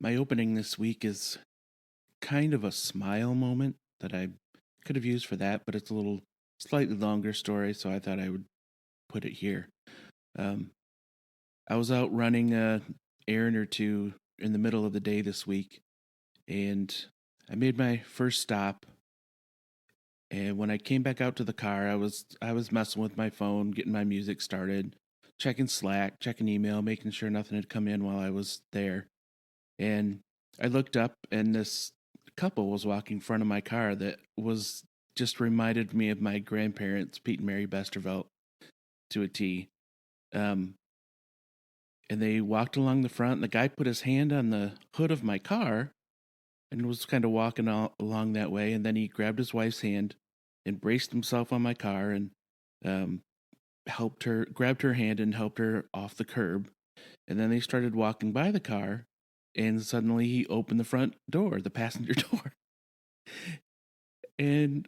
My opening this week is kind of a smile moment that I could have used for that, but it's a little slightly longer story, so I thought I would put it here. Um, I was out running a errand or two in the middle of the day this week, and I made my first stop. And when I came back out to the car, I was messing with my phone, getting my music started, checking Slack, checking email, making sure nothing had come in while I was there. And I looked up, and this couple was walking in front of my car that was just reminded me of my grandparents, Pete and Mary Bestervelt, to a T. Um, and they walked along the front, and the guy put his hand on the hood of my car and was kind of walking along that way. And then he grabbed his wife's hand and braced himself on my car and um, grabbed her hand and helped her off the curb. And then they started walking by the car, and suddenly he opened the front door, the passenger door, and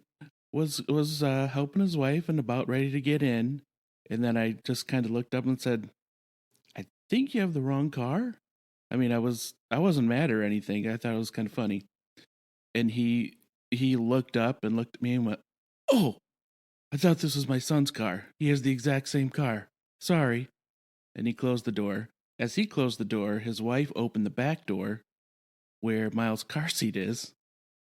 was helping his wife and about ready to get in. And then I just kind of looked up and said, "I think you have the wrong car." I mean, I wasn't mad or anything. I thought it was kind of funny. And he looked up and looked at me and went, "Oh, I thought this was my son's car. He has the exact same car. Sorry." And he closed the door. As he closed the door, his wife opened the back door where Miles' car seat is,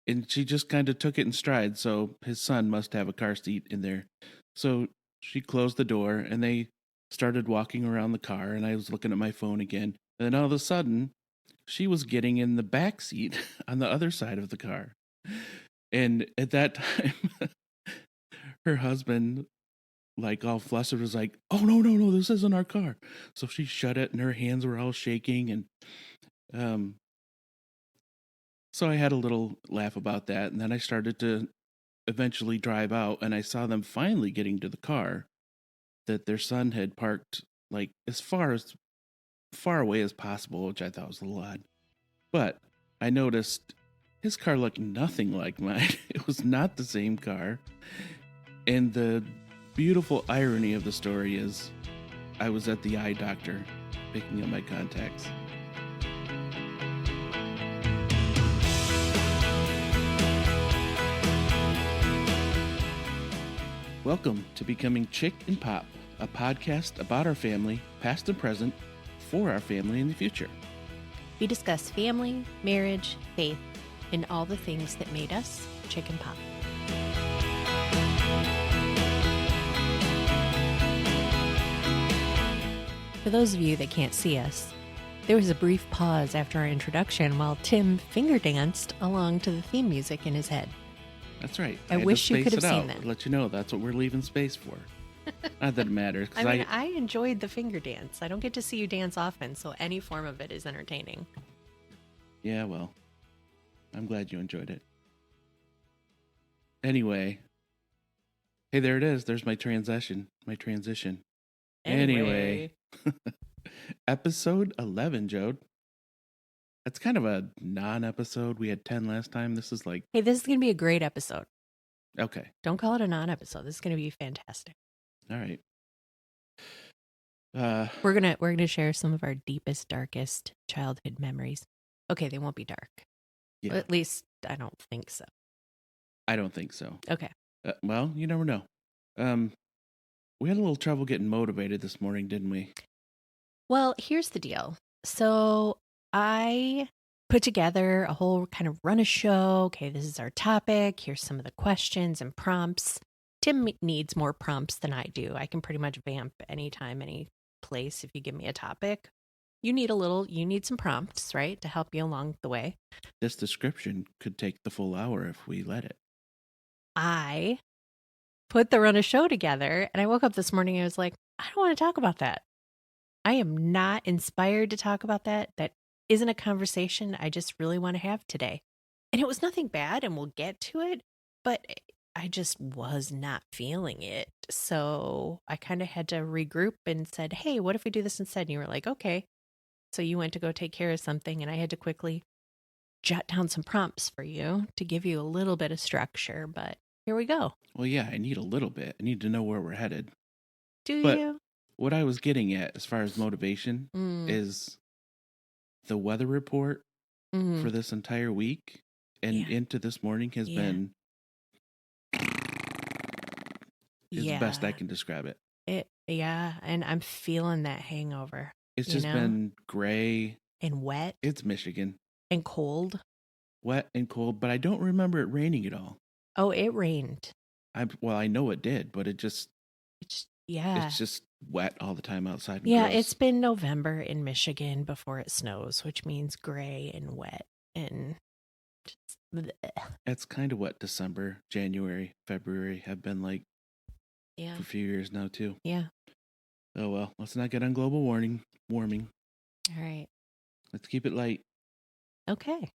and she just kind of took it in stride. So his son must have a car seat in there. So she closed the door, and they started walking around the car, and I was looking at my phone again. And then all of a sudden, she was getting in the back seat on the other side of the car. And at that time, her husband, like all flustered, was like, "Oh, no, this isn't our car." So she shut it, and her hands were all shaking. And um, so I had a little laugh about that. And then I started to eventually drive out, and I saw them finally getting to the car that their son had parked like as far away as possible, which I thought was a little odd. But I noticed his car looked nothing like mine. It was not the same car. And the beautiful irony of the story is I was at the eye doctor picking up my contacts. Welcome to Becoming Chick and Pop, a podcast about our family, past and present, for our family in the future. We discuss family, marriage, faith, and all the things that made us Chick and Pop. For those of you that can't see us, there was a brief pause after our introduction while Tim finger danced along to the theme music in his head. That's right. I wish you could have seen that. Let you know that's what we're leaving space for. Not that it matters. I enjoyed the finger dance. I don't get to see you dance often, so any form of it is entertaining. Yeah, well, I'm glad you enjoyed it. Anyway, hey, there it is. There's my transition. Anyway. Episode 11, Jode. That's kind of a non-episode. We had 10 last time. This is like... Hey, this is going to be a great episode. Okay. Don't call it a non-episode. This is going to be fantastic. All right. We're gonna share some of our deepest, darkest childhood memories. Okay, they won't be dark. Yeah. At least I don't think so. I don't think so. Okay. Well, you never know. We had a little trouble getting motivated this morning, didn't we? Well, here's the deal. So I put together a whole kind of run a show. Okay, this is our topic. Here's some of the questions and prompts. Tim needs more prompts than I do. I can pretty much vamp anytime, any place if you give me a topic. You need some prompts, right, to help you along the way. This description could take the full hour if we let it. I put the run a show together, and I woke up this morning and I was like, I don't want to talk about that. I am not inspired to talk about that. That isn't a conversation I just really want to have today. And it was nothing bad, and we'll get to it, but I just was not feeling it. So I kind of had to regroup and said, hey, what if we do this instead? And you were like, okay. So you went to go take care of something, and I had to quickly jot down some prompts for you to give you a little bit of structure, but here we go. Well, yeah, I need a little bit. I need to know where we're headed. But you? What I was getting at as far as motivation is the weather report Mm. for this entire week and Yeah. into this morning has Yeah. been is the best I Yeah. can describe it. Yeah. And I'm feeling that hangover, It's you just know, been gray. and wet It's Michigan. and cold. Wet and cold, but I don't remember it raining at all. Oh, it rained. I know it did, but Yeah. it's just wet all the time outside and Yeah, gross. it's been November in Michigan before it snows, which means gray and wet and just bleh. That's kind of what December, January, February have been like Yeah. for a few years now too. Yeah. Oh well, let's not get on global warming. All right. Let's keep it light. Okay.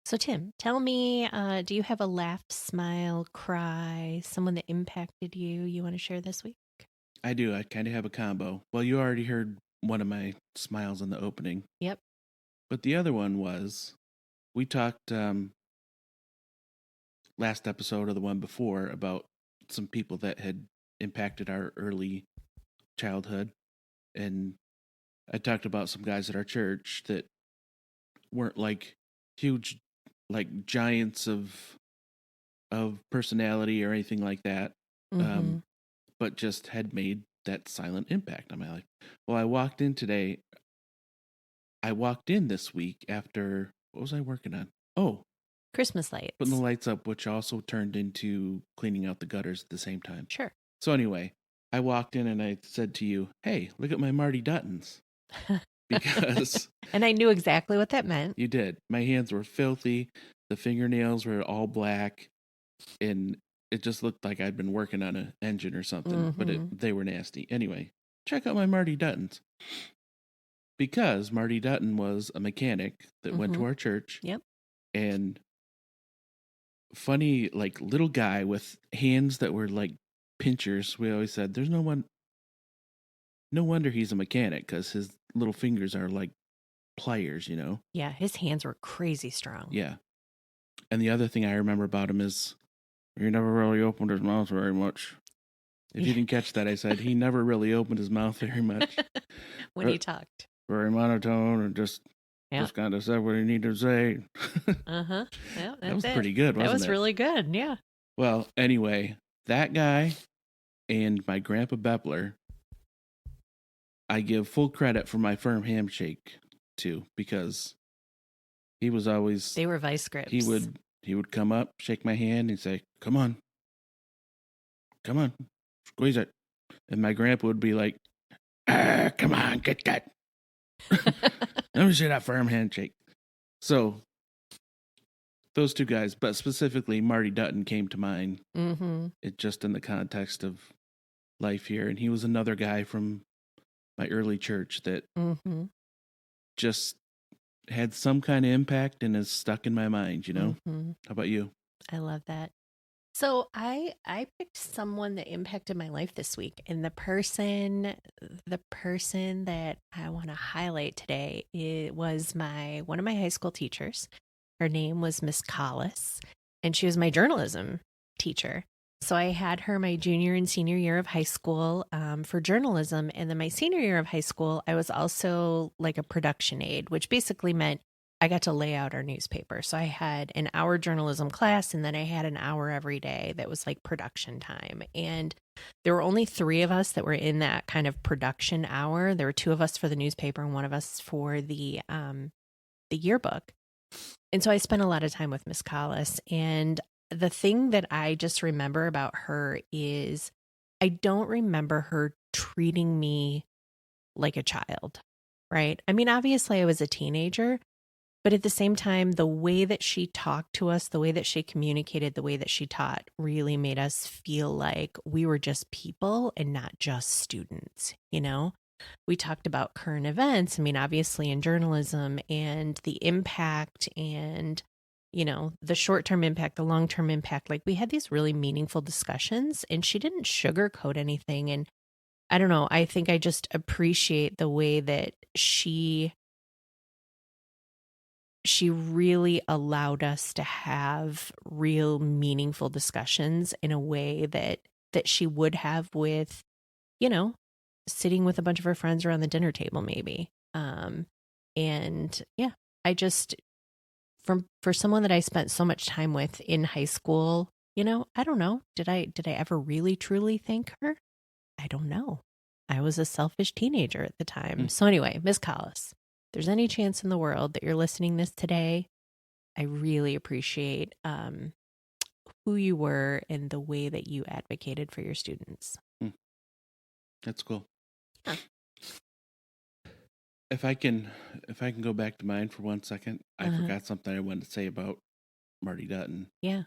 So, Tim, tell me, do you have a laugh, smile, cry, someone that impacted you want to share this week? I do. I kind of have a combo. Well, you already heard one of my smiles in the opening, Yep. but the other one was we talked last episode or the one before about some people that had impacted our early childhood, and I talked about some guys at our church that weren't like huge, like giants of personality or anything like that, Mm-hmm. but just had made that silent impact on my life. Well, I walked in today. I walked in this week after what was I working on? Oh, Christmas lights. putting the lights up, which also turned into cleaning out the gutters at the same time. Sure. So anyway, I walked in and I said to you, "Hey, look at my Marty Duttons," because And I knew exactly what that meant. you did. My hands were filthy. The fingernails were all black, and it just looked like I'd been working on an engine or something. But Mm-hmm. they were nasty. Anyway, check out my Marty Duttons, because Marty Dutton was a mechanic that went to Mm-hmm. our church. Yep. And funny, like little guy with hands that were like pinchers. We always said, "There's no wonder he's a mechanic because his little fingers are like pliers, you know." Yeah, his hands were crazy strong. Yeah. And the other thing I remember about him is he never really opened his mouth very much. If you didn't catch that, I said he never really opened his mouth very much. When he talked. Very monotone and just kind of said what he needed to say. Uh-huh. Yeah, That was that's it. pretty good, wasn't it? That was really good. Yeah. Well, anyway, that guy and my grandpa Bepler, I give full credit for my firm handshake to, because he was always They were vice grips. he would come up, shake my hand, and say, come on, squeeze it. And my grandpa would be like, come on, get that. Let me see that firm handshake. So those two guys, but specifically Marty Dutton came to mind. Mm-hmm. It just in the context of life here, and he was another guy from my early church that Mm-hmm. just had some kind of impact and is stuck in my mind, you know? Mm-hmm. How about you? I love that. So I picked someone that impacted my life this week, and the person that I want to highlight today, it was one of my high school teachers. Her name was Miss Collis, and she was my journalism teacher. So I had her my junior and senior year of high school for journalism, and then my senior year of high school, I was also like a production aide, which basically meant I got to lay out our newspaper. So I had an hour journalism class, and then I had an hour every day that was like production time. And there were only 3 of us that were in that kind of production hour. There were 2 of us for the newspaper and 1 of us for the yearbook. And so I spent a lot of time with Miss Collis. And the thing that I just remember about her is I don't remember her treating me like a child, right? I mean, obviously I was a teenager, but at the same time, the way that she talked to us, the way that she communicated, the way that she taught really made us feel like we were just people and not just students, you know? We talked about current events. I mean, obviously in journalism, and the impact and, you know, the short-term impact, the long-term impact. Like, we had these really meaningful discussions, and she didn't sugarcoat anything. And I don't know, I think I just appreciate the way that she really allowed us to have real meaningful discussions in a way that she would have with, you know, sitting with a bunch of her friends around the dinner table, maybe. And yeah, I just, for someone that I spent so much time with in high school, I don't know. Did I ever really truly thank her? I don't know. I was a selfish teenager at the time. Mm. So anyway, Miss Collis, if there's any chance in the world that you're listening this today, I really appreciate who you were and the way that you advocated for your students. That's cool. Yeah. If I can go back to mine for 1 second, I Uh-huh. forgot something I wanted to say about Marty Dutton. Yeah.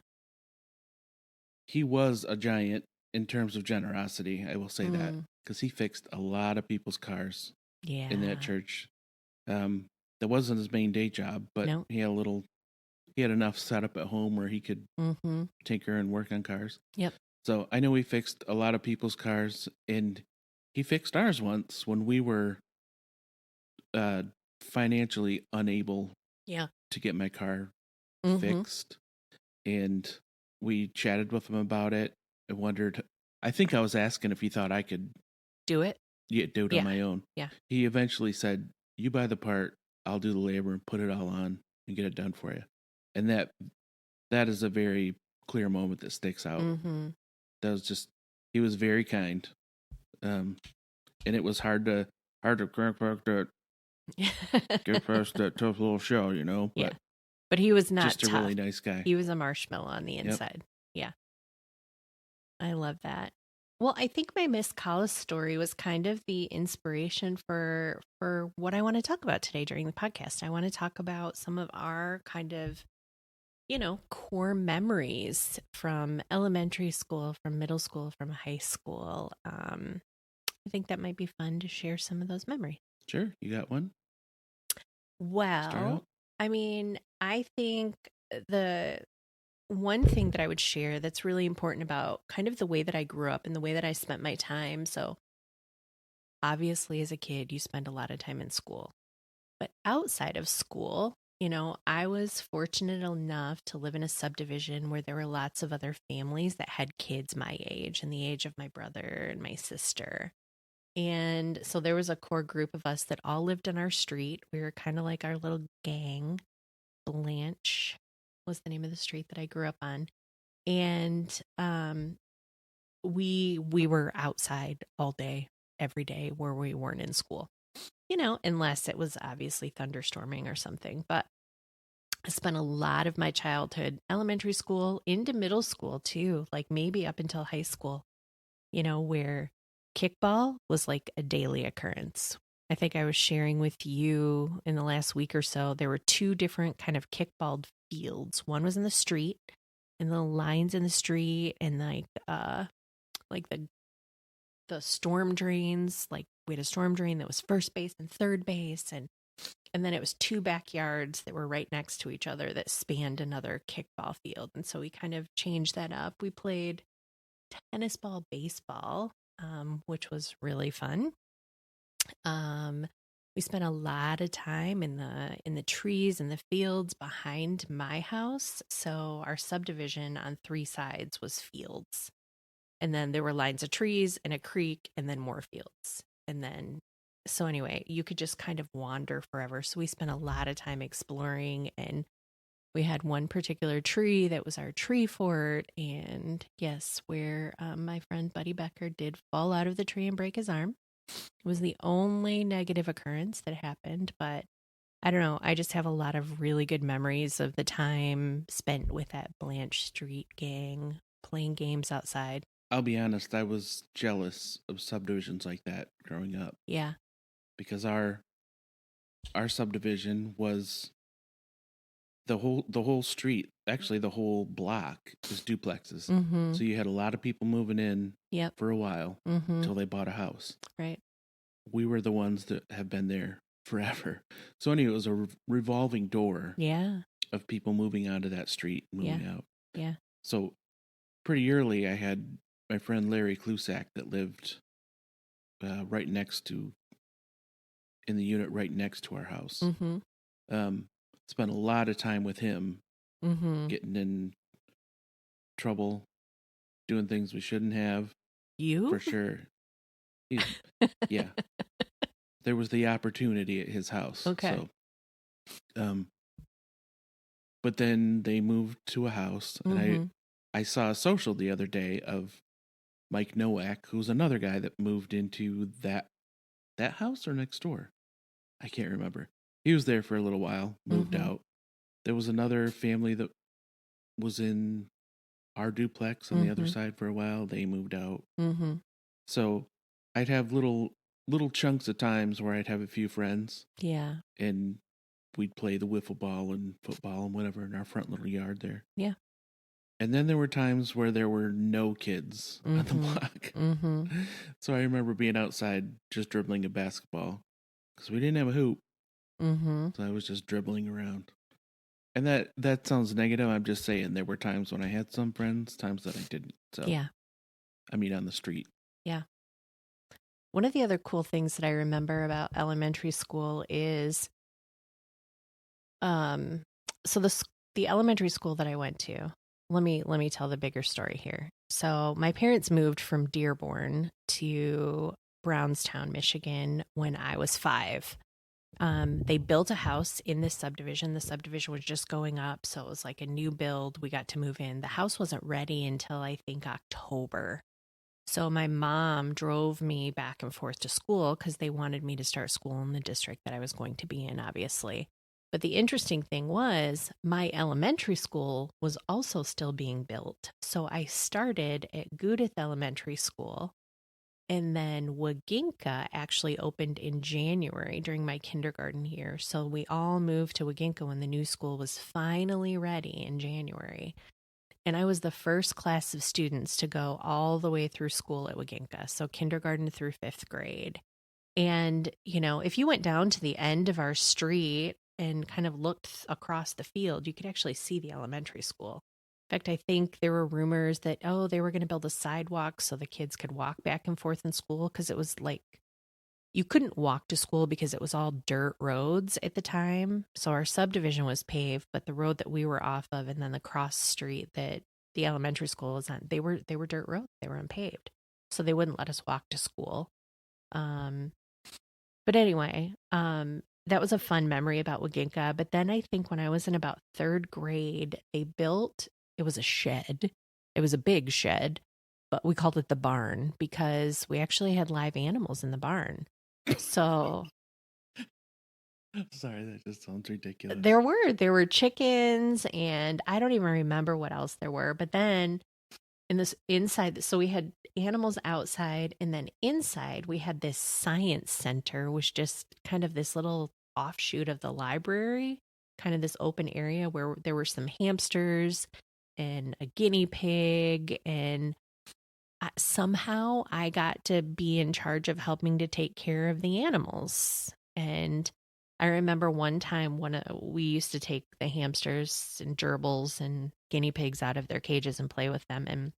He was a giant in terms of generosity. I will say that Mm. because he fixed a lot of people's cars Yeah. in that church. That wasn't his main day job, but No. he had enough set up at home where he could Mm-hmm. tinker and work on cars. Yep. So I know he fixed a lot of people's cars, and he fixed ours once when we were financially unable Yeah. to get my car Mm-hmm. fixed. And we chatted with him about it. I wondered, I think I was asking if he thought I could Do it. do it Yeah. on my own. Yeah. He eventually said, "You buy the part, I'll do the labor and put it all on and get it done for you." And that is a very clear moment that sticks out. Mm-hmm. That was just, he was very kind. And it was hard to crack back that, get past that tough little shell, But Yeah. But he was not just a tough. really nice guy. He was a marshmallow on the inside. Yeah. I love that. Well, I think my Miss Collis story was kind of the inspiration for what I want to talk about today during the podcast. I want to talk about some of our kind of, core memories from elementary school, from middle school, from high school. I think that might be fun to share some of those memories. Sure, you got one? Start Well, out? I mean, I think the one thing that I would share that's really important about kind of the way that I grew up and the way that I spent my time. So, obviously, as a kid, you spend a lot of time in school. But outside of school, I was fortunate enough to live in a subdivision where there were lots of other families that had kids my age and the age of my brother and my sister. And so there was a core group of us that all lived on our street. We were kind of like our little gang. Blanche was the name of the street that I grew up on. And we were outside all day, every day where we weren't in school. Unless it was obviously thunderstorming or something. But I spent a lot of my childhood, elementary school into middle school too, like maybe up until high school, where kickball was like a daily occurrence. I think I was sharing with you in the last week or so, there were two different kind of kickball fields. One was in the street, and the lines in the street, and like the storm drains, like we had a storm drain that was first base and third base, and then it was two backyards that were right next to each other that spanned another kickball field. And so we kind of changed that up. We played tennis ball, baseball, which was really fun. We spent a lot of time in the trees and the fields behind my house. So our subdivision on three sides was fields. And then there were lines of trees and a creek and then more fields. And then, so anyway, you could just kind of wander forever. So we spent a lot of time exploring, and we had one particular tree that was our tree fort. And yes, where my friend Buddy Becker did fall out of the tree and break his arm. It was the only negative occurrence that happened, but I don't know. I just have a lot of really good memories of the time spent with that Blanche Street gang playing games outside. I'll be honest, I was jealous of subdivisions like that growing up Yeah. because our subdivision was the whole street, actually the whole block is duplexes. Mm-hmm. So you had a lot of people moving in Yep. for a while Mm-hmm. until they bought a house. Right. We were the ones that have been there forever. So anyway, it was a revolving door Yeah. of people moving onto that street, moving out. Yeah. So pretty early, I had my friend Larry Klusak that lived right next to, in the unit right next to our house. Mm-hmm. Spent a lot of time with him, Mm-hmm. getting in trouble, doing things we shouldn't have, You? for sure. Yeah. There was the opportunity at his house. Okay. So Um, but then they moved to a house, and Mm-hmm. I saw a social the other day of Mike Nowak, who's another guy that moved into that house or next door. I can't remember. He was there for a little while, moved Mm-hmm. out. There was another family that was in our duplex on the other Mm-hmm. side for a while. They moved out. Mm-hmm. So I'd have little chunks of times where I'd have a few friends Yeah. and we'd play the wiffle ball and football and whatever in our front little yard there. Yeah. And then there were times where there were no kids on the Mm-hmm. block. Mm-hmm. So I remember being outside just dribbling a basketball because we didn't have a hoop. Mm-hmm. So I was just dribbling around. And that sounds negative. I'm just saying there were times when I had some friends, times that I didn't. So Yeah. I mean on the street. Yeah. One of the other cool things that I remember about elementary school is um so the elementary school that I went to. Let me tell the bigger story here. So my parents moved from Dearborn to Brownstown, Michigan when I was 5. They built a house in this subdivision. The subdivision was just going up, so it was like a new build. We got to move in. The house wasn't ready until I think October. So my mom drove me back and forth to school because they wanted me to start school in the district that I was going to be in, obviously. But the interesting thing was my elementary school was also still being built. So I started at Gudith Elementary School, and then Waginka actually opened in January during my kindergarten year. So we all moved to Waginka when the new school was finally ready in January. And I was the first class of students to go all the way through school at Waginka, so kindergarten through 5th grade. And, if you went down to the end of our street and kind of looked across the field, you could actually see the elementary school. In fact, I think there were rumors that, they were going to build a sidewalk so the kids could walk back and forth in school because it was like you couldn't walk to school because it was all dirt roads at the time. So our subdivision was paved, but the road that we were off of and then the cross street that the elementary school was on, they were dirt roads. They were unpaved. So they wouldn't let us walk to school. Um, but anyway, that was a fun memory about Waginka. But then I think when I was in about 3rd grade, it was a shed. It was a big shed, but we called it the barn because we actually had live animals in the barn. So Sorry, that just sounds ridiculous. there were chickens, and I don't even remember what else there were. But then in this inside, so we had animals outside, and then inside we had this science center, which just kind of this little offshoot of the library, kind of this open area where there were some hamsters and a guinea pig, and somehow I got to be in charge of helping to take care of the animals. And I remember one time we used to take the hamsters and gerbils and guinea pigs out of their cages and play with them. And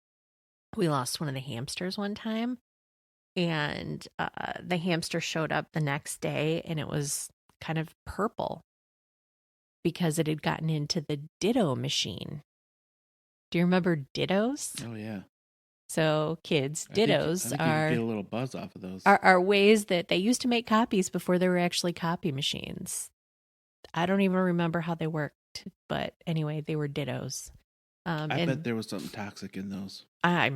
we lost one of the hamsters one time. And the hamster showed up the next day and it was kind of purple because it had gotten into the ditto machine. Do you remember dittos? Oh yeah. So kids, I dittos think you could get are a little buzz off of those. are ways that they used to make copies before there were actually copy machines. I don't even remember how they worked, but anyway, they were dittos. I bet And there was something toxic in those. I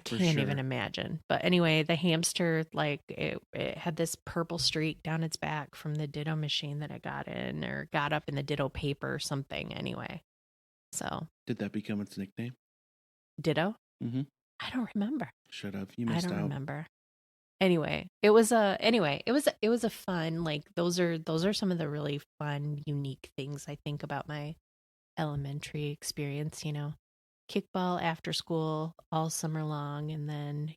can't even sure. imagine. But anyway, the hamster, like it had this purple streak down its back from the ditto machine that it got in or got up in the ditto paper or something. Anyway, so Did that become its nickname? ditto. Mm-hmm. I don't remember. Should have. You I missed don't out. remember. It was a fun, like those are some of the really fun, unique things I think about my elementary experience, kickball after school all summer long, and then,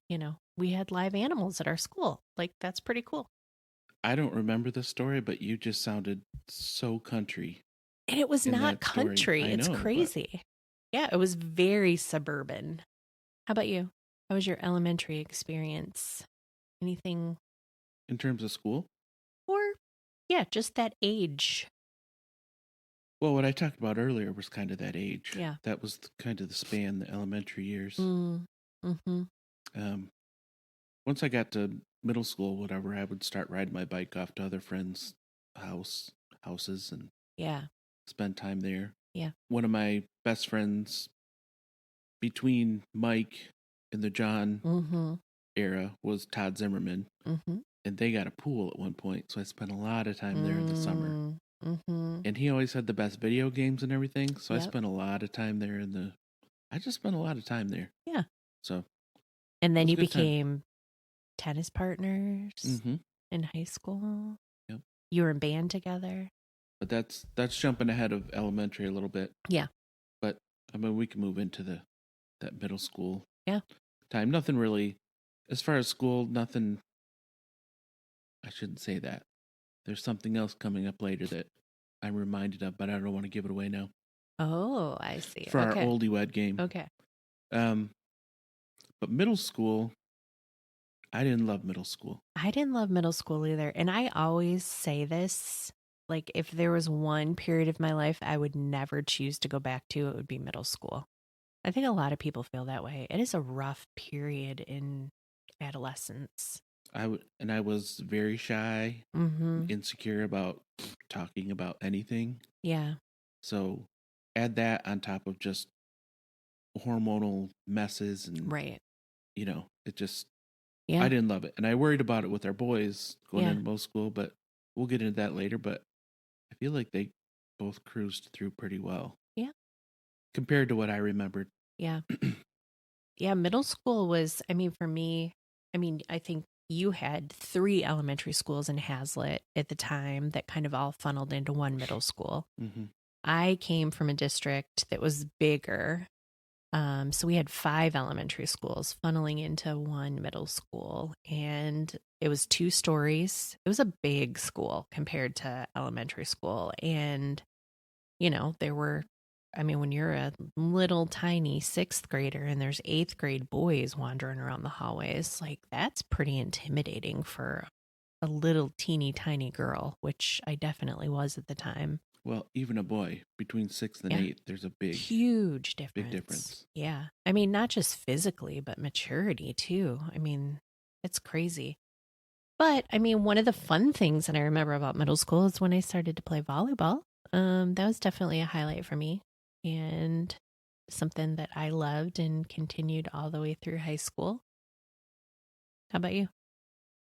we had live animals at our school. Like that's pretty cool. I don't remember the story, but you just sounded so country And it was in not that story. country. I It's know, but crazy. Yeah, it was very suburban. How about you? How was your elementary experience? Anything in terms of school, or yeah, just that age. well, what I talked about earlier was kind of that age. Yeah. That was kind of the span, the elementary years. Mm-hmm. Um, Once I got to middle school, whatever, I would start riding my bike off to other friends' houses, and Yeah. spend time there. Yeah. One of my best friends between Mike and the John Mm-hmm. era was Todd Zimmerman, Mm-hmm. and they got a pool at one point, so I spent a lot of time there in the summer. Mm-hmm. And he always had the best video games and everything, so I Yep. spent a lot of time there I just spent a lot of time there. Yeah. So And it then was a you good time. became tennis partners Mm-hmm. in high school. Yep. You were in band together. But that's jumping ahead of elementary a little bit. Yeah. But I mean, we can move into that middle school Yeah. time. Nothing really, as far as school, nothing. I shouldn't say that. There's something else coming up later that I'm reminded of, but I don't want to give it away now. Oh, I see. For our Okay. oldie wed game. Okay. Um, but middle school, I didn't love middle school. I didn't love middle school either. And I always say this, like if there was one period of my life I would never choose to go back to, it would be middle school. I think a lot of people feel that way. It is a rough period in adolescence. I was very shy, Mm-hmm. insecure about talking about anything. Yeah. So add that on top of just hormonal messes and Right. it just Yeah. I didn't love it. And I worried about it with our boys going Yeah. into middle school, but we'll get into that later. But I feel like they both cruised through pretty well. Yeah. Compared to what I remembered. Yeah. Yeah. Middle school was, I mean, for me, I think you had 3 elementary schools in Hazlitt at the time that kind of all funneled into one middle school. Mm-hmm. I came from a district that was bigger. So we had 5 elementary schools funneling into one middle school, and it was 2 stories. It was a big school compared to elementary school. And, there were, when you're a little tiny 6th grader and there's 8th grade boys wandering around the hallways, like that's pretty intimidating for a little teeny tiny girl, which I definitely was at the time. Well, even a boy between 6th and Yeah. 8th, there's a Huge difference. big difference. Yeah. Not just physically, but maturity too. It's crazy. But one of the fun things that I remember about middle school is when I started to play volleyball. That was definitely a highlight for me and something that I loved and continued all the way through high school. How about you?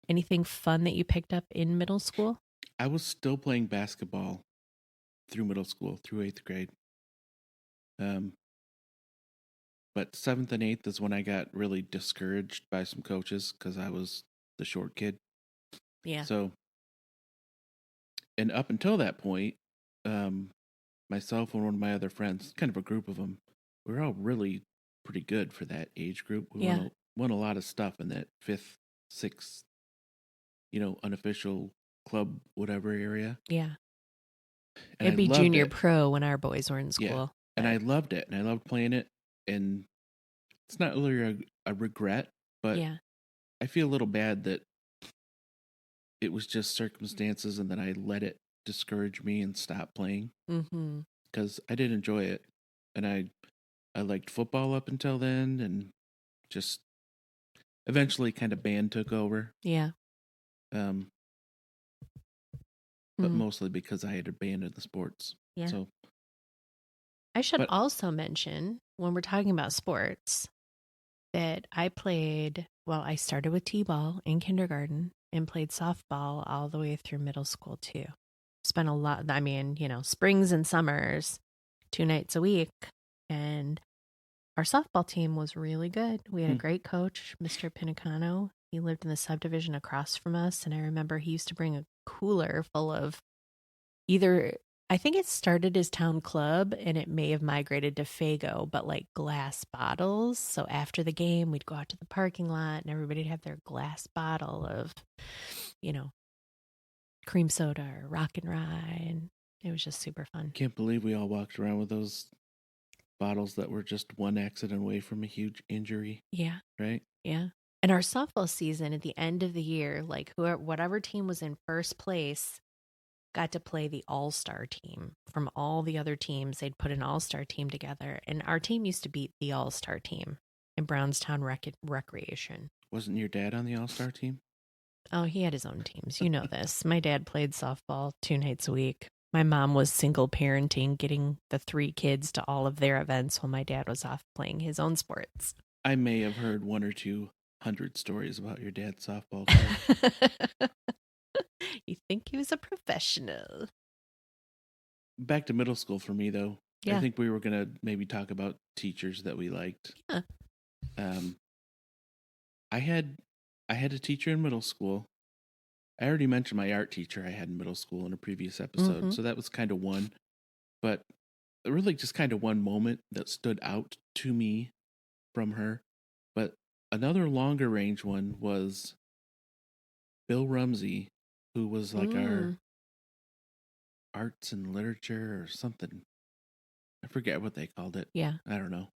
Anything fun that you picked up in middle school? I was still playing basketball through middle school, through 8th grade. But 7th and 8th is when I got really discouraged by some coaches because I was the short kid. Yeah. So, and up until that point, myself and one of my other friends, kind of a group of them, we were all really pretty good for that age group. We won a lot of stuff in that 5th, 6th, unofficial club, whatever area. Yeah. And It'd I be loved junior it. pro when our boys were in school. Yeah. And I loved it. And I loved playing it. And it's not really a regret, but yeah. I feel a little bad that it was just circumstances and then I let it discourage me and stop playing. Mm-hmm. Because I did enjoy it. And I liked football up until then, and just eventually kind of band took over. Yeah. But mostly because I had abandoned the sports. Yeah. So I should also mention when we're talking about sports that I started with t-ball in kindergarten and played softball all the way through middle school too. Spent a lot, springs and summers, 2 nights a week. And our softball team was really good. We had a great coach, Mr. Pinicano. He lived in the subdivision across from us. And I remember he used to bring a cooler full of I think it started as Town Club and it may have migrated to Fago, but like glass bottles. So after the game, we'd go out to the parking lot and everybody'd have their glass bottle of, cream soda or rock and rye. And it was just super fun. Can't believe we all walked around with those bottles that were just one accident away from a huge injury. Yeah. Right? Yeah. And our softball season at the end of the year, like whatever team was in first place got to play the all-star team. From all the other teams, they'd put an all-star team together. And our team used to beat the all-star team in Brownstown Recreation. Wasn't your dad on the all-star team? Oh, he had his own teams. You know this. My dad played softball 2 nights a week. My mom was single parenting, getting the 3 kids to all of their events while my dad was off playing his own sports. I may have heard 1 or 200 stories about your dad's softball career. You think he was a professional. Back to middle school for me, though. Yeah. I think we were going to maybe talk about teachers that we liked. Yeah. I had a teacher in middle school. I already mentioned my art teacher I had in middle school in a previous episode, so that was kind of one. But really just kind of one moment that stood out to me from her. But another longer range one was Bill Rumsey, who was like our arts and literature or something. I forget what they called it. Yeah. I don't know.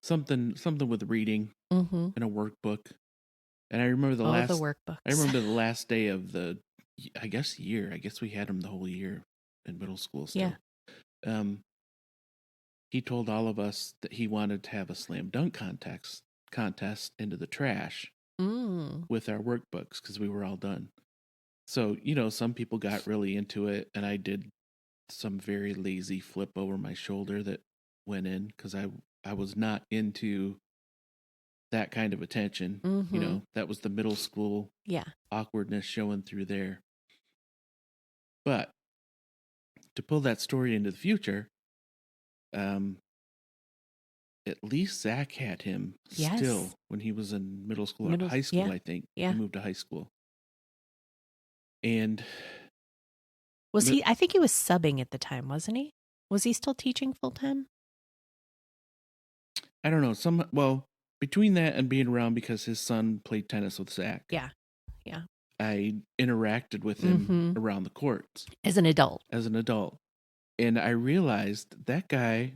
Something with reading and a workbook. And I remember the workbooks. I remember the last day of the year. I guess we had him the whole year in middle school still. Yeah. He told all of us that he wanted to have a slam dunk contest into the trash with our workbooks because we were all done. So, some people got really into it, and I did some very lazy flip over my shoulder that went in because I was not into that kind of attention. That was the middle school awkwardness showing through there. But to pull that story into the future, at least Zach had him still when he was in middle school or high school, I think. Yeah. He moved to high school. And I think he was subbing at the time, wasn't he? Was he still teaching full time? I don't know. Between that and being around because his son played tennis with Zach. Yeah. Yeah. I interacted with him around the courts. As an adult. And I realized that guy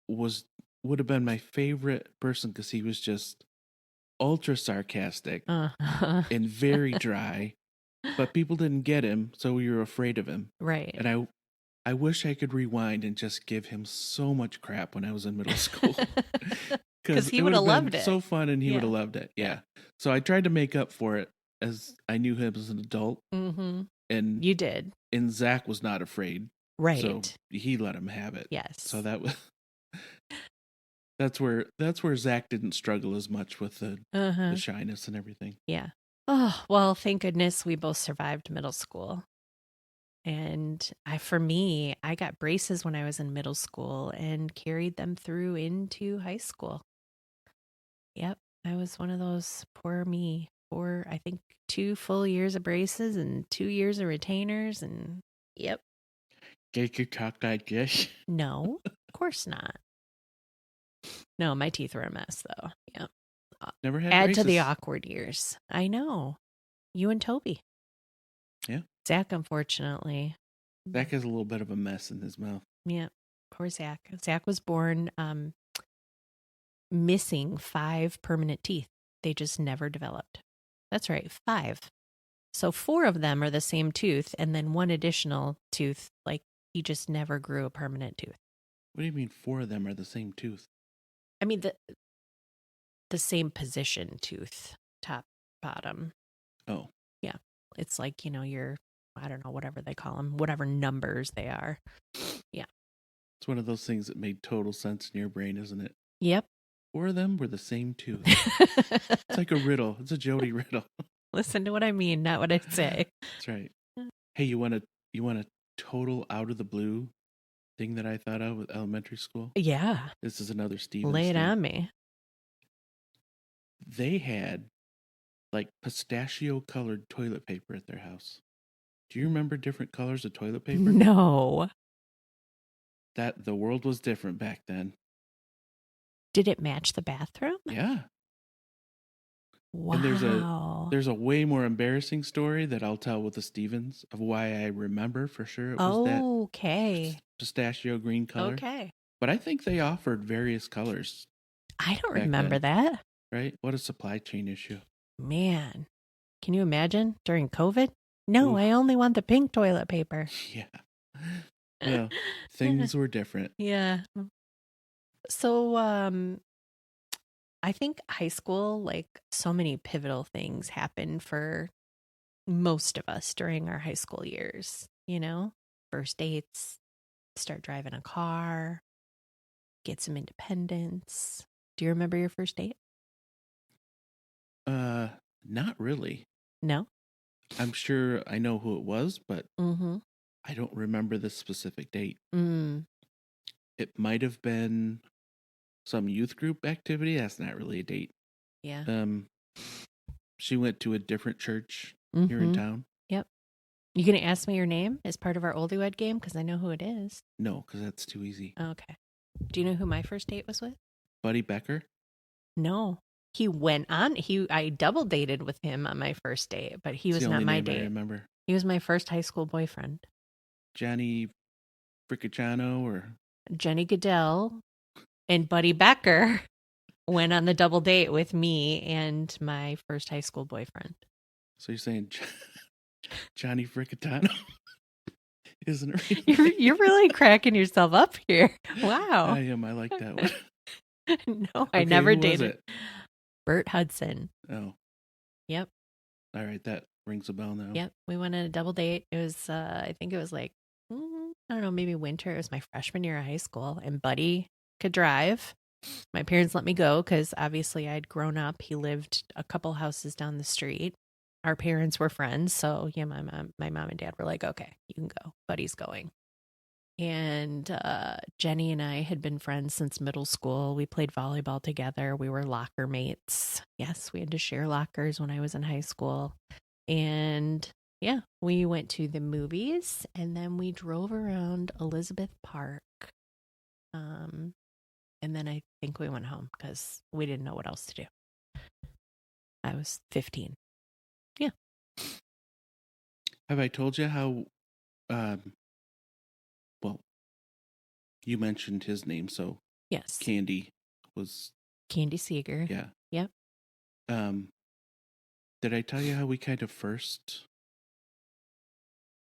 would have been my favorite person because he was just ultra sarcastic and very dry. But people didn't get him, so we were afraid of him. Right. And I wish I could rewind and just give him so much crap when I was in middle school. Because he would have loved it. So fun, and he would have loved it. Yeah. So I tried to make up for it as I knew him as an adult. And you did. And Zach was not afraid. Right. So he let him have it. Yes. So that was that's where Zach didn't struggle as much with the shyness and everything. Yeah. Oh, well, thank goodness we both survived middle school. And I got braces when I was in middle school and carried them through into high school. Yep. I was one of those poor me for, I think, 2 full years of braces and 2 years of retainers. And yep. Did you talk like this? No, of course not. No, my teeth were a mess though. Yep. Never had Add braces. to the awkward years. I know. You and Toby. Yeah. Zach, unfortunately. Zach has a little bit of a mess in his mouth. Yeah. Poor Zach. Zach was born missing 5 permanent teeth. They just never developed. That's right, 5. So 4 of them are the same tooth, and then 1 additional tooth, like he just never grew a permanent tooth. What do you mean 4 of them are the same tooth? I mean the same position tooth, top, bottom. Oh. Yeah. It's like, I don't know, whatever they call them, whatever numbers they are. Yeah. It's one of those things that made total sense in your brain, isn't it? Yep. 4 of them were the same tooth. It's like a riddle. It's a Jody riddle. Listen to what I mean, not what I say. That's right. Hey, you want a total out of the blue thing that I thought of with elementary school? Yeah. This is another Stevens Lay it thing. on me. They had like pistachio colored toilet paper at their house. Do you remember different colors of toilet paper? No. That the world was different back then. Did it match the bathroom? Yeah. Wow. And there's a way more embarrassing story that I'll tell with the Stevens of why I remember for sure it was that pistachio green color. Okay. But I think they offered various colors. I don't remember that. Right? What a supply chain issue. Man. Can you imagine during COVID? No, Oof. I only want the pink toilet paper. Yeah. Well, things were different. Yeah. So, I think high school, like so many pivotal things happened for most of us during our high school years, first dates, start driving a car, get some independence. Do you remember your first date? Not really. No? I'm sure I know who it was, but Mm-hmm. I don't remember the specific date. Mm. It might have been some youth group activity. That's not really a date. Yeah. She went to a different church here in Mm-hmm. town. Yep. You gonna ask me your name as part of our oldie wed game? Because I know who it is. No, because that's too easy. Okay. Do you know who my first date was with? Buddy Becker? No. He went on. I double dated with him on my first date, but he It's was the not only my name I date. remember. He was my first high school boyfriend. Johnny Fricacciano or Jenny Goodell and Buddy Becker went on the double date with me and my first high school boyfriend. so you're saying Johnny Fricatano? Isn't it real name? You're really cracking yourself up here. Wow. I am. I like that one. No, I Okay, never who was dated. it? Bert Hudson. Oh, Yep. all right. That rings a bell now. Yep. We went on a double date. It was, I think it was like, I don't know, maybe winter. It was my freshman year of high school, and Buddy could drive. My parents let me go because obviously I'd grown up. He lived a couple houses down the street. Our parents were friends. So, yeah, my mom and dad were like, okay, you can go. Buddy's going. And Jenny and I had been friends since middle school. We played volleyball together. We were locker mates. Yes, we had to share lockers when I was in high school. And yeah, we went to the movies and then we drove around Elizabeth Park. And then I think we went home because we didn't know what else to do. I was 15. Yeah. Have I told you how? Well, you mentioned his name, so Yes. Candy was. Candy Seeger. Yeah. Yep. Did I tell you how we kind of first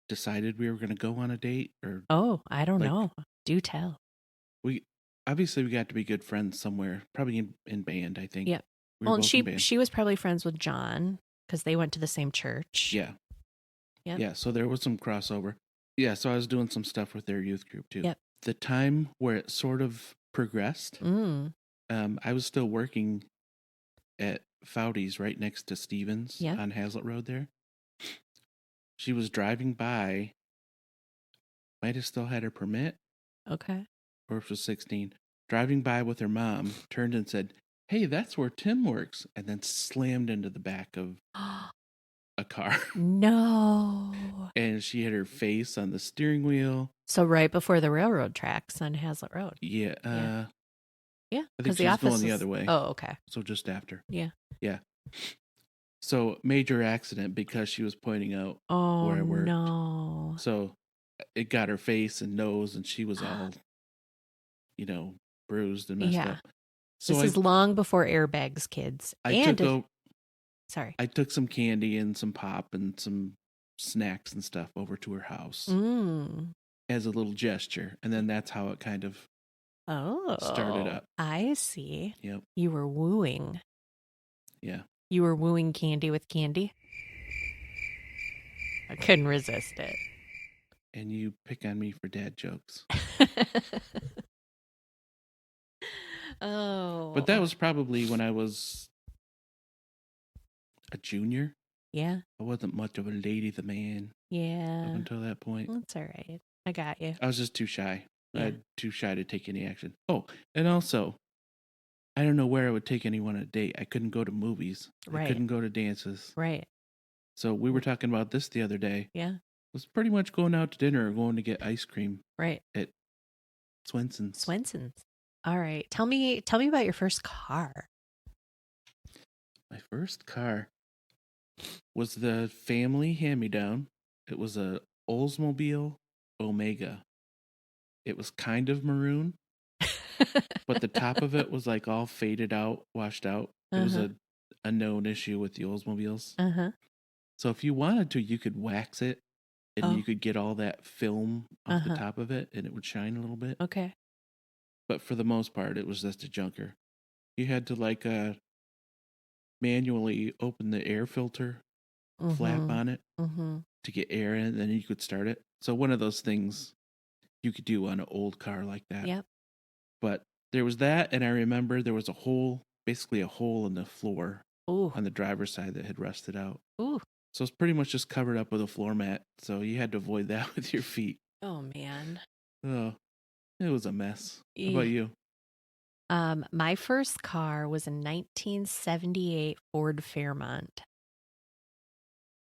decided we were going to go on a date? Or Oh, I don't like, know. Do tell. we obviously we got to be good friends somewhere, probably in band. I think. Yep. We Well, were and both in band. she was probably friends with John because they went to the same church. Yeah. Yep. Yeah. So there was some crossover. Yeah. So I was doing some stuff with their youth group too. Yep. The time where it sort of progressed, I was still working at Foudy's right next to Stevens Yeah. on Hazlitt Road there. She was driving by, might have still had her permit, Okay. or if she was 16, driving by with her mom, turned and said, "Hey, that's where Tim works," and then slammed into the back of a car. No. And she hit her face on the steering wheel. So right before the railroad tracks on Hazlitt Road. Yeah. Yeah. Yeah. I think Because she the was office going the is- other way. Oh, okay. So just after. Yeah. Yeah. So major accident because she was pointing out Oh, where I worked. no. So it got her face and nose, and she was all, bruised and messed Yeah. up. So This is long before airbags, kids. I Sorry. I took some candy and some pop and some snacks and stuff over to her house as a little gesture, and then that's how it kind of started up. I see. Yep. You were wooing. Yeah. You were wooing Candy with candy? I couldn't resist it. And you pick on me for dad jokes. Oh. But that was probably when I was a junior. Yeah. I wasn't much of a lady the man Yeah. up until that point. That's all right. I got you. I was just too shy. Yeah. Too shy to take any action. Oh, and also, I don't know where I would take anyone on a date. I couldn't go to movies. Right. I couldn't go to dances. Right. So we were talking about this the other day. Yeah. It was pretty much going out to dinner or going to get ice cream. Right. At Swenson's. Swenson's. All right. Tell me about your first car. My first car was the family hand-me-down. It was a Oldsmobile Omega. It was kind of maroon, but the top of it was like all faded out, washed out. It was a known issue with the Oldsmobiles. So if you wanted to, you could wax it and you could get all that film off the top of it and it would shine a little bit. Okay. But for the most part, it was just a junker. You had to manually open the air filter flap on it. to get air in, and then you could start it. So one of those things you could do on an old car like that. Yep. But there was that, and I remember there was a hole, basically a hole in the floor Ooh. on the driver's side that had rusted out. Ooh. So it's pretty much just covered up with a floor mat. So you had to avoid that with your feet. Oh man. Oh, it was a mess. How Eh. about you? My first car was a 1978 Ford Fairmont.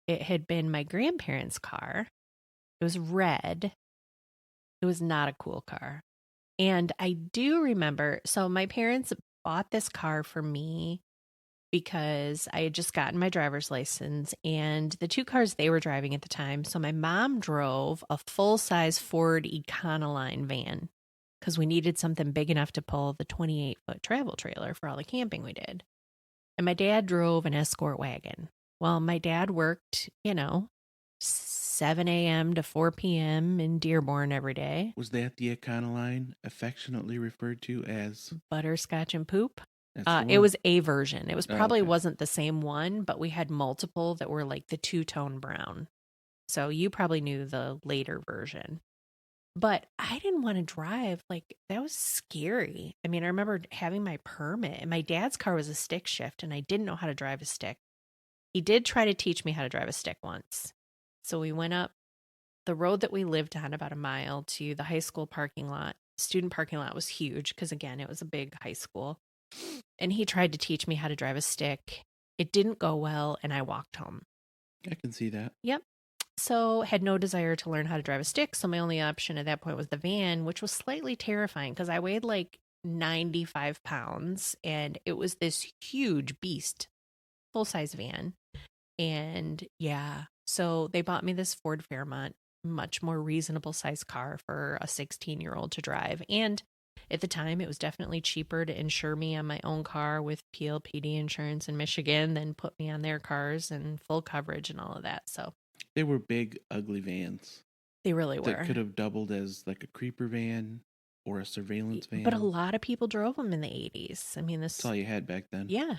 It had been my grandparents' car. It was red. It was not a cool car. And I do remember, so my parents bought this car for me because I had just gotten my driver's license and the two cars they were driving at the time. So my mom drove a full-size Ford Econoline van because we needed something big enough to pull the 28-foot travel trailer for all the camping we did. And my dad drove an Escort wagon. Well, my dad worked, 7 a.m. to 4 p.m. in Dearborn every day. Was that the Econoline, affectionately referred to as Butterscotch and poop. that's the It one? was a version. It was Oh, probably okay. wasn't the same one, but we had multiple that were like the two-tone brown. So you probably knew the later version. But I didn't want to drive. Like, that was scary. I mean, I remember having my permit, and my dad's car was a stick shift, and I didn't know how to drive a stick. He did try to teach me how to drive a stick once. So we went up the road that we lived on about a mile to the high school parking lot. Student parking lot was huge because, again, it was a big high school. And he tried to teach me how to drive a stick. It didn't go well, and I walked home. I can see that. Yep. So had no desire to learn how to drive a stick. So my only option at that point was the van, which was slightly terrifying because I weighed like 95 pounds and it was this huge beast, full-size van. And yeah, so they bought me this Ford Fairmont, much more reasonable size car for a 16-year-old to drive. And at the time, it was definitely cheaper to insure me on my own car with PLPD insurance in Michigan than put me on their cars and full coverage and all of that. So They were big, ugly vans they really that were. could have doubled as like a creeper van or a surveillance van. But a lot of people drove them in the 80s. I mean, That's all you had back then. yeah.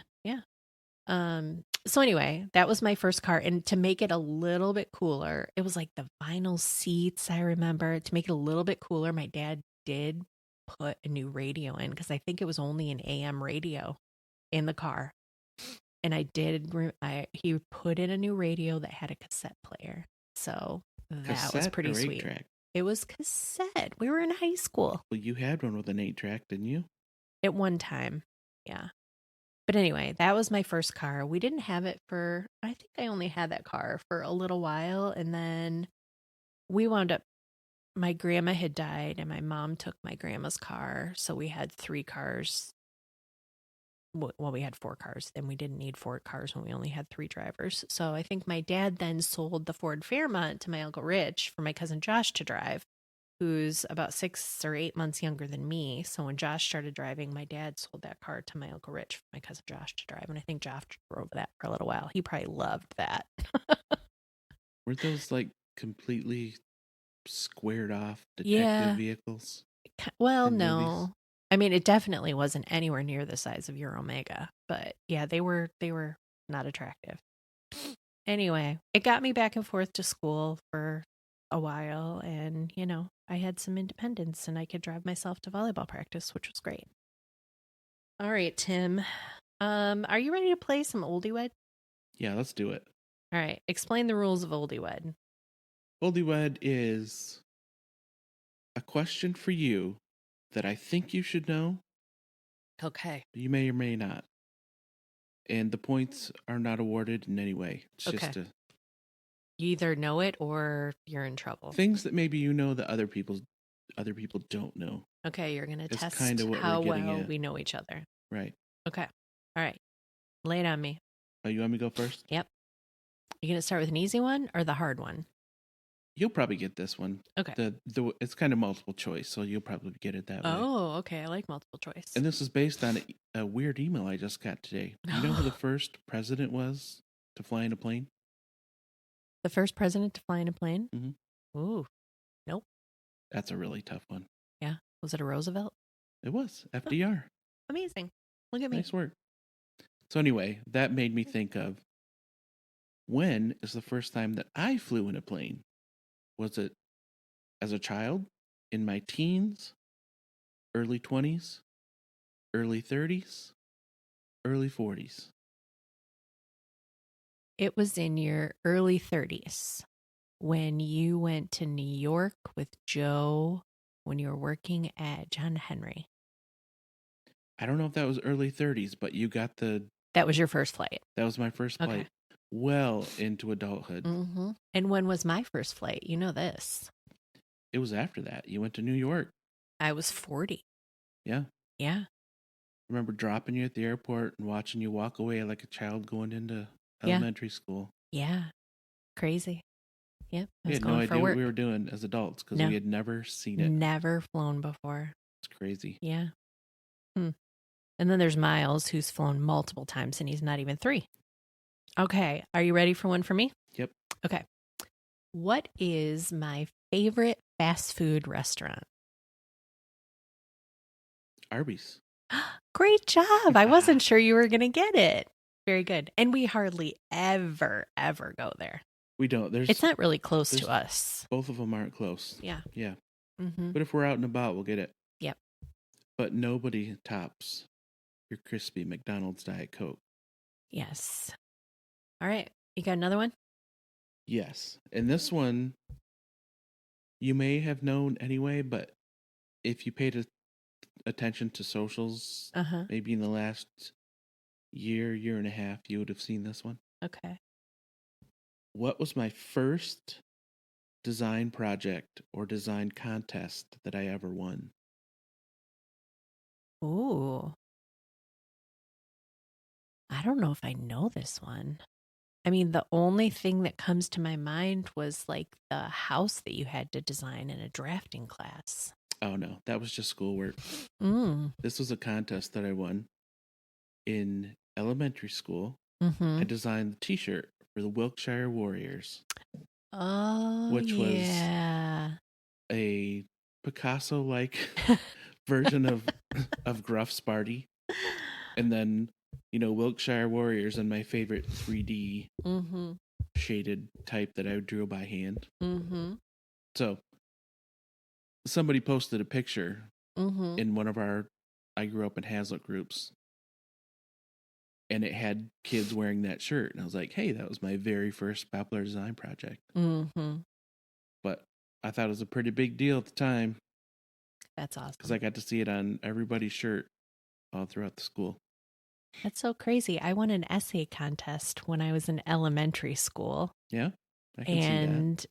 So anyway, that was my first car. And to make it a little bit cooler, it was like the vinyl seats, I remember. To make it a little bit cooler, my dad did put a new radio in because I think it was only an AM radio in the car. And he put in a new radio that had a cassette player. So that was Cassette pretty or sweet. 8-track? It was cassette. We were in high school. Well, you had one with an 8-track, didn't you? At one time. Yeah. But anyway, that was my first car. We didn't have it I think I only had that car for a little while. And then we wound up, my grandma had died and my mom took my grandma's car. So we had 3 cars. Well, we had 4 cars. Then we didn't need 4 cars when we only had 3 drivers. So I think my dad then sold the Ford Fairmont to my Uncle Rich for my cousin Josh to drive, who's about 6 or 8 months younger than me. So when Josh started driving, my dad sold that car to my Uncle Rich for my cousin Josh to drive. And I think Josh drove that for a little while. He probably loved that. Were those like completely squared off detective Yeah. vehicles? Well, in no. movies? I mean, it definitely wasn't anywhere near the size of your Omega. But yeah, they were not attractive. Anyway, it got me back and forth to school for a while. And, I had some independence and I could drive myself to volleyball practice, which was great. All right, Tim. Are you ready to play some Oldie Wed? Yeah, let's do it. All right, explain the rules of Oldie Wed. Oldie Wed is a question for you that I think you should know. Okay. But you may or may not. And the points are not awarded in any way. It's just You either know it or you're in trouble. things that maybe you know that other people don't know. Okay, you're going to It's test kinda what how we're getting well at. we know each other. Right. Okay. All right. Lay it on me. Oh, you want me to go first? Yep. You going to start with an easy one or the hard one? You'll probably get this one. Okay. It's kind of multiple choice, so you'll probably get it that way. Oh, okay. I like multiple choice. And this is based on a weird email I just got today. Do you know who the first president was to fly in a plane? The first president to fly in a plane? Mhm. Ooh. Nope. That's a really tough one. Yeah. Was it a Roosevelt? It was FDR. Amazing. Look at me. Nice work. So anyway, that made me think of when is the first time that I flew in a plane? Was it as a child, in my teens, early 20s, early 30s, early 40s? It was in your early 30s when you went to New York with Joe when you were working at John Henry. I don't know if that was early 30s, but you got That was your first flight. that was my first Okay. flight well into adulthood. Mm-hmm. And when was my first flight? You know this. It was after that. You went to New York. I was 40. Yeah. Yeah. I remember dropping you at the airport and watching you walk away like a child going into Yeah. elementary school. Yeah. Crazy. Yep. I We was had no going for idea what work. we were doing as adults because No. we had never seen it. Never flown before. It's crazy. Yeah. And then there's Miles, who's flown multiple times and he's not even 3. Okay. Are you ready for one for me? Yep. Okay. What is my favorite fast food restaurant? Arby's. Great job. I wasn't sure you were going to get it. Very good. And we hardly ever go there. We don't. It's not really close there's- to us. Both of them aren't close. Yeah. Yeah. Mm-hmm. But if we're out and about, we'll get it. Yep. But nobody tops your crispy McDonald's Diet Coke. Yes. All right. You got another one? Yes. And this one, you may have known anyway, but if you paid attention to socials, Uh-huh. maybe in the last year and a half, you would have seen this one. Okay. What was my first design project or design contest that I ever won? Ooh. I don't know if I know this one. I mean, the only thing that comes to my mind was like the house that you had to design in a drafting class. Oh, no. That was just schoolwork. Mm. This was a contest that I won in elementary school. Mm-hmm. I designed the t-shirt for the Wiltshire Warriors. Oh, Which was yeah. a Picasso-like version of Gruff Sparty. And then, Wiltshire Warriors and my favorite 3D Mm-hmm. shaded type that I drew by hand. Mm-hmm. So somebody posted a picture Mm-hmm. in one of I grew up in Hazlitt groups, and it had kids wearing that shirt. And I was like, hey, that was my very first popular design project. Mm-hmm. But I thought it was a pretty big deal at the time That's awesome. because I got to see it on everybody's shirt all throughout the school. That's so crazy. I won an essay contest when I was in elementary school. Yeah, I can see that. And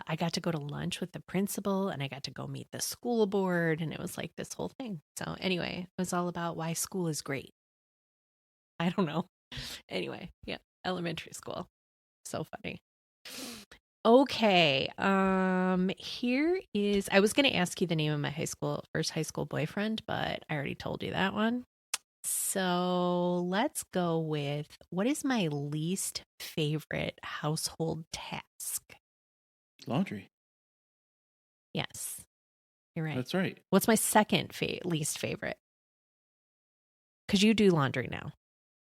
I got to go to lunch with the principal and I got to go meet the school board. And it was like this whole thing. So anyway, it was all about why school is great. I don't know. Anyway, yeah, elementary school. So funny. Okay. Here is, I was going to ask you the name of my first high school boyfriend, but I already told you that one. So let's go with, what is my least favorite household task? Laundry. Yes, you're right. That's right. What's my second least favorite? Because you do laundry now.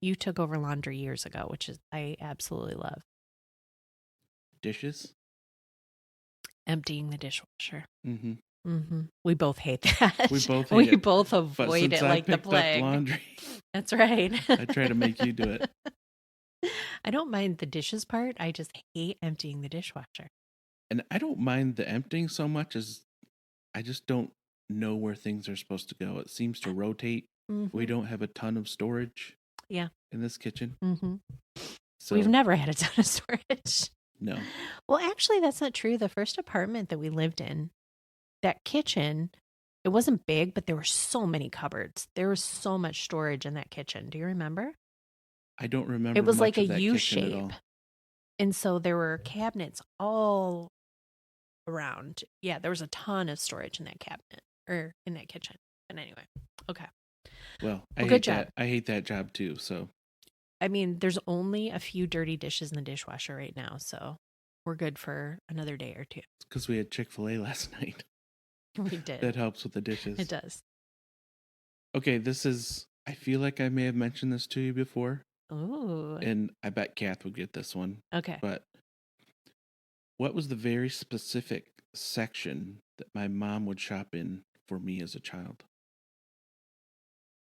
You took over laundry years ago, which is I absolutely love. Dishes. Emptying the dishwasher. Mm-hmm. Mm-hmm. We both hate that. We both hate it. both But avoid since it I like the picked up plague. laundry, That's right. I try to make you do it. I don't mind the dishes part. I just hate emptying the dishwasher. And I don't mind the emptying so much as I just don't know where things are supposed to go. It seems to rotate. Mm-hmm. We don't have a ton of storage. Yeah. In this kitchen. Mm-hmm. So We've never had a ton of storage. No. Well, actually, that's not true. The first apartment that we lived in, that kitchen, it wasn't big, but there were so many cupboards. There was so much storage in that kitchen. Do you remember? I don't remember. It was much like a of that U kitchen at shape. all. And so there were cabinets all around. Yeah, there was a ton of storage in that cabinet or in that kitchen. But anyway, okay. Well, good job. I hate that job too. So I mean, there's only a few dirty dishes in the dishwasher right now, so we're good for another day or two. it's because we had Chick-fil-A last night. We did. That helps with the dishes. It does. Okay, I feel like I may have mentioned this to you before. Ooh. And I bet Kath would get this one. Okay. But what was the very specific section that my mom would shop in for me as a child?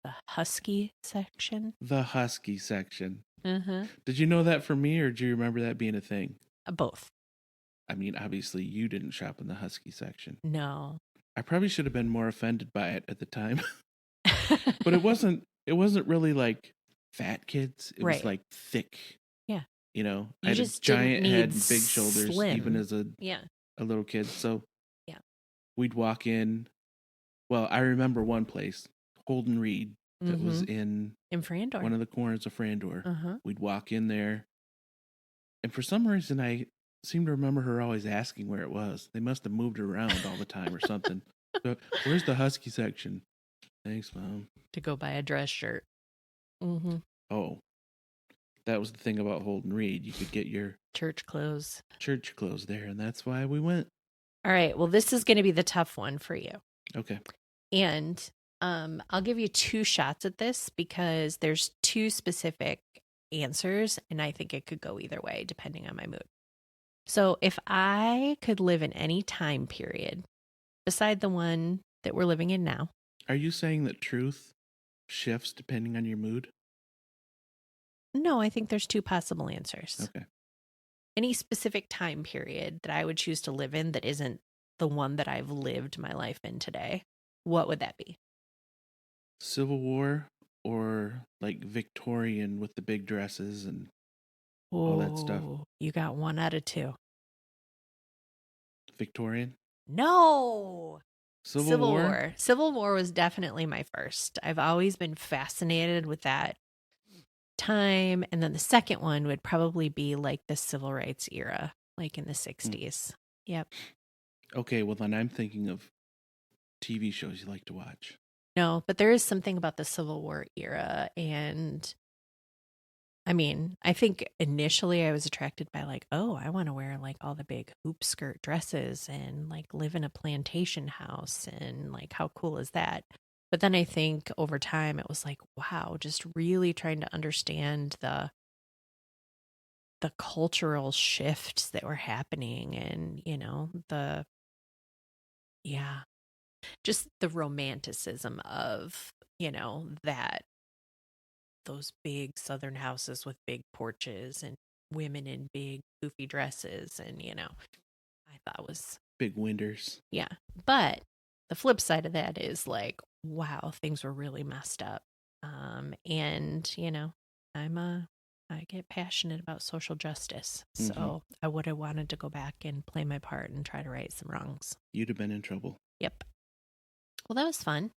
The husky section. The Husky section. Uh-huh. Did you know that for me, or do you remember that being a thing? Both. I mean, obviously, you didn't shop in the Husky section. No. I probably should have been more offended by it at the time, but it wasn't. It wasn't really like fat kids. It was Right. like thick. Yeah. You know, I You had a just didn't giant need head and big shoulders, even slim. as a Yeah. little kid. So Yeah. we'd walk in. Well, I remember one place, Holden Reed, that was in In Frandor. one of the corners of Frandor. Uh-huh. We'd walk in there, and for some reason, I seem to remember her always asking where it was. They must have moved it around all the time or something. So, where's the Husky section? Thanks, Mom. To go buy a dress shirt. Mm-hmm. Oh, that was the thing about Holden Reed. You could get your Church clothes. church clothes there, and that's why we went. All right. Well, this is going to be the tough one for you. Okay. And I'll give you 2 shots at this because there's 2 specific answers, and I think it could go either way depending on my mood. So if I could live in any time period beside the one that we're living in now, Are you saying that truth shifts depending on your mood? no, I think there's 2 possible answers. Okay. Any specific time period that I would choose to live in that isn't the one that I've lived my life in today, what would that be? Civil War or like Victorian with the big dresses and all that stuff? Oh, you got 1 out of 2. Victorian? No. Civil War? Civil War was definitely my first. I've always been fascinated with that time. And then the second one would probably be like the civil rights era, like in the 60s. Yep. Okay, well then I'm thinking of TV shows you like to watch. No, but there is something about the Civil War era. And I mean, I think initially I was attracted by like, oh, I want to wear like all the big hoop skirt dresses and like live in a plantation house and like how cool is that? But then I think over time it was like, wow, just really trying to understand the cultural shifts that were happening and, yeah, just the romanticism of, that those big southern houses with big porches and women in big poofy dresses and I thought was Big winters. yeah. But the flip side of that is like wow, things were really messed up. And I get passionate about social justice. So I would have wanted to go back and play my part and try to right some wrongs. You'd have been in trouble. Yep. Well, that was fun.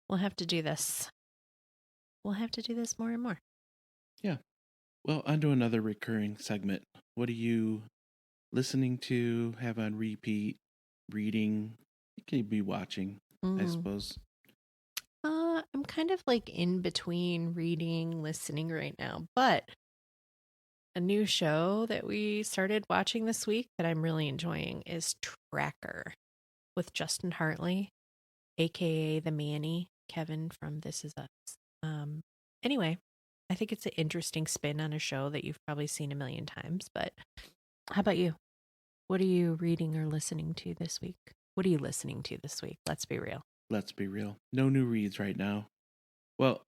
We'll have to do this. We'll have to do this more and more. Yeah. Well, on to another recurring segment. What are you listening to, have on repeat, reading? You can be watching, I suppose. I'm kind of like in between reading, listening right now, but a new show that we started watching this week that I'm really enjoying is Tracker with Justin Hartley, aka the Manny, Kevin from This Is Us. Anyway, I think it's an interesting spin on a show that you've probably seen a million times, but how about you? What are you reading or listening to this week? What are you listening to this week? Let's be real. Let's be real. No new reads right now. Well,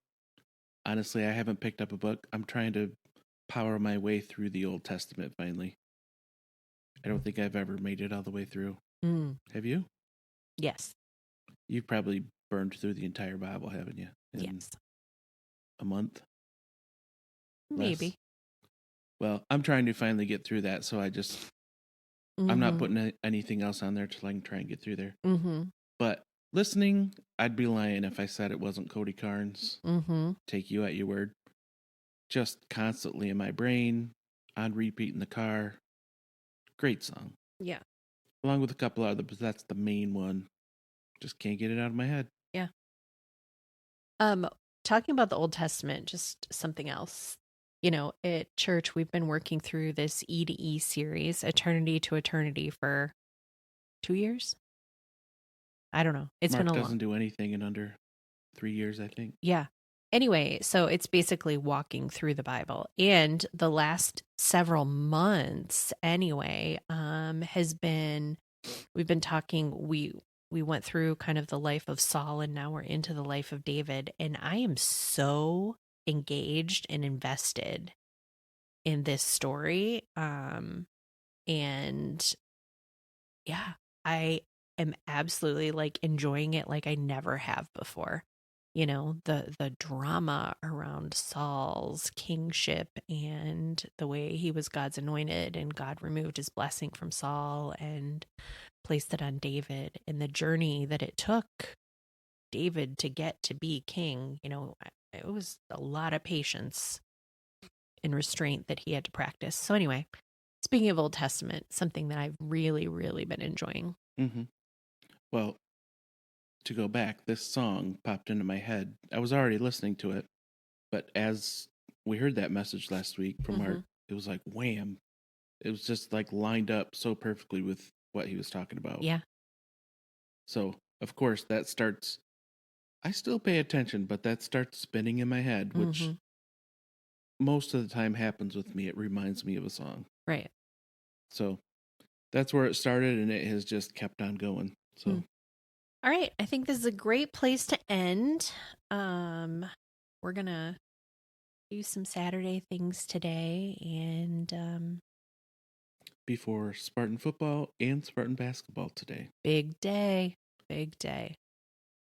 honestly, I haven't picked up a book. I'm trying to power my way through the Old Testament finally. I don't think I've ever made it all the way through. Have you? Yes. You've probably burned through the entire Bible, haven't you? In Yes. a month? Maybe. Less? Well, I'm trying to finally get through that, so I'm not putting anything else on there till I can try and get through there. But listening, I'd be lying if I said it wasn't Cody Carnes. Take you at your word. Just constantly in my brain, on repeat in the car. Great song. Yeah. Along with a couple other, but that's the main one. Just can't get it out of my head. Yeah. Talking about the Old Testament, just something else. At church, we've been working through this E to E series, Eternity to Eternity, for 2 years. I don't know. It's Mark been a doesn't long. do anything in under 3 years, I think. Yeah. Anyway, so it's basically walking through the Bible. And the last several months, anyway, has been, we've been talking, we went through kind of the life of Saul, and now we're into the life of David. And I am so engaged and invested in this story. And yeah, I am absolutely like enjoying it like I never have before. You know, the drama around Saul's kingship and the way he was God's anointed, and God removed his blessing from Saul and placed it on David, and the journey that it took David to get to be king. You know, it was a lot of patience and restraint that he had to practice. So anyway, speaking of Old Testament, something that I've really, really been enjoying. Mm-hmm. Well, to go back, this song popped into my head. I was already listening to it, but as we heard that message last week from Art, it was like wham. It was just like lined up so perfectly with what he was talking about. Yeah. So, of course, that starts, I still pay attention, but that starts spinning in my head, which most of the time happens with me. It reminds me of a song. Right. So that's where it started, and it has just kept on going. So, all right. I think this is a great place to end. We're going to do some Saturday things today, and before Spartan football and Spartan basketball today. Big day. Big day.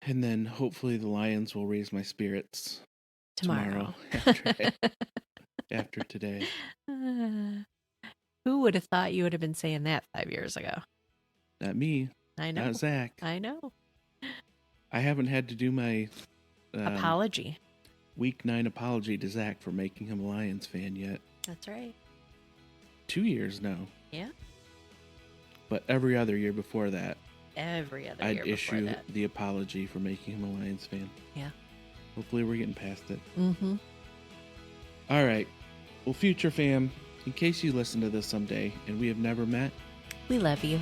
And then hopefully the Lions will raise my spirits tomorrow after today. Who would have thought you would have been saying that 5 years ago? Not me. I know. Not Zach. I know. I haven't had to do my apology. Week 9 apology to Zach for making him a Lions fan yet. That's right. 2 years now. Yeah. But every other year before that, I'd issue the apology for making him a Lions fan. Yeah. Hopefully we're getting past it. Mm-hmm. All right. Well, future fam, in case you listen to this someday and we have never met, we love you.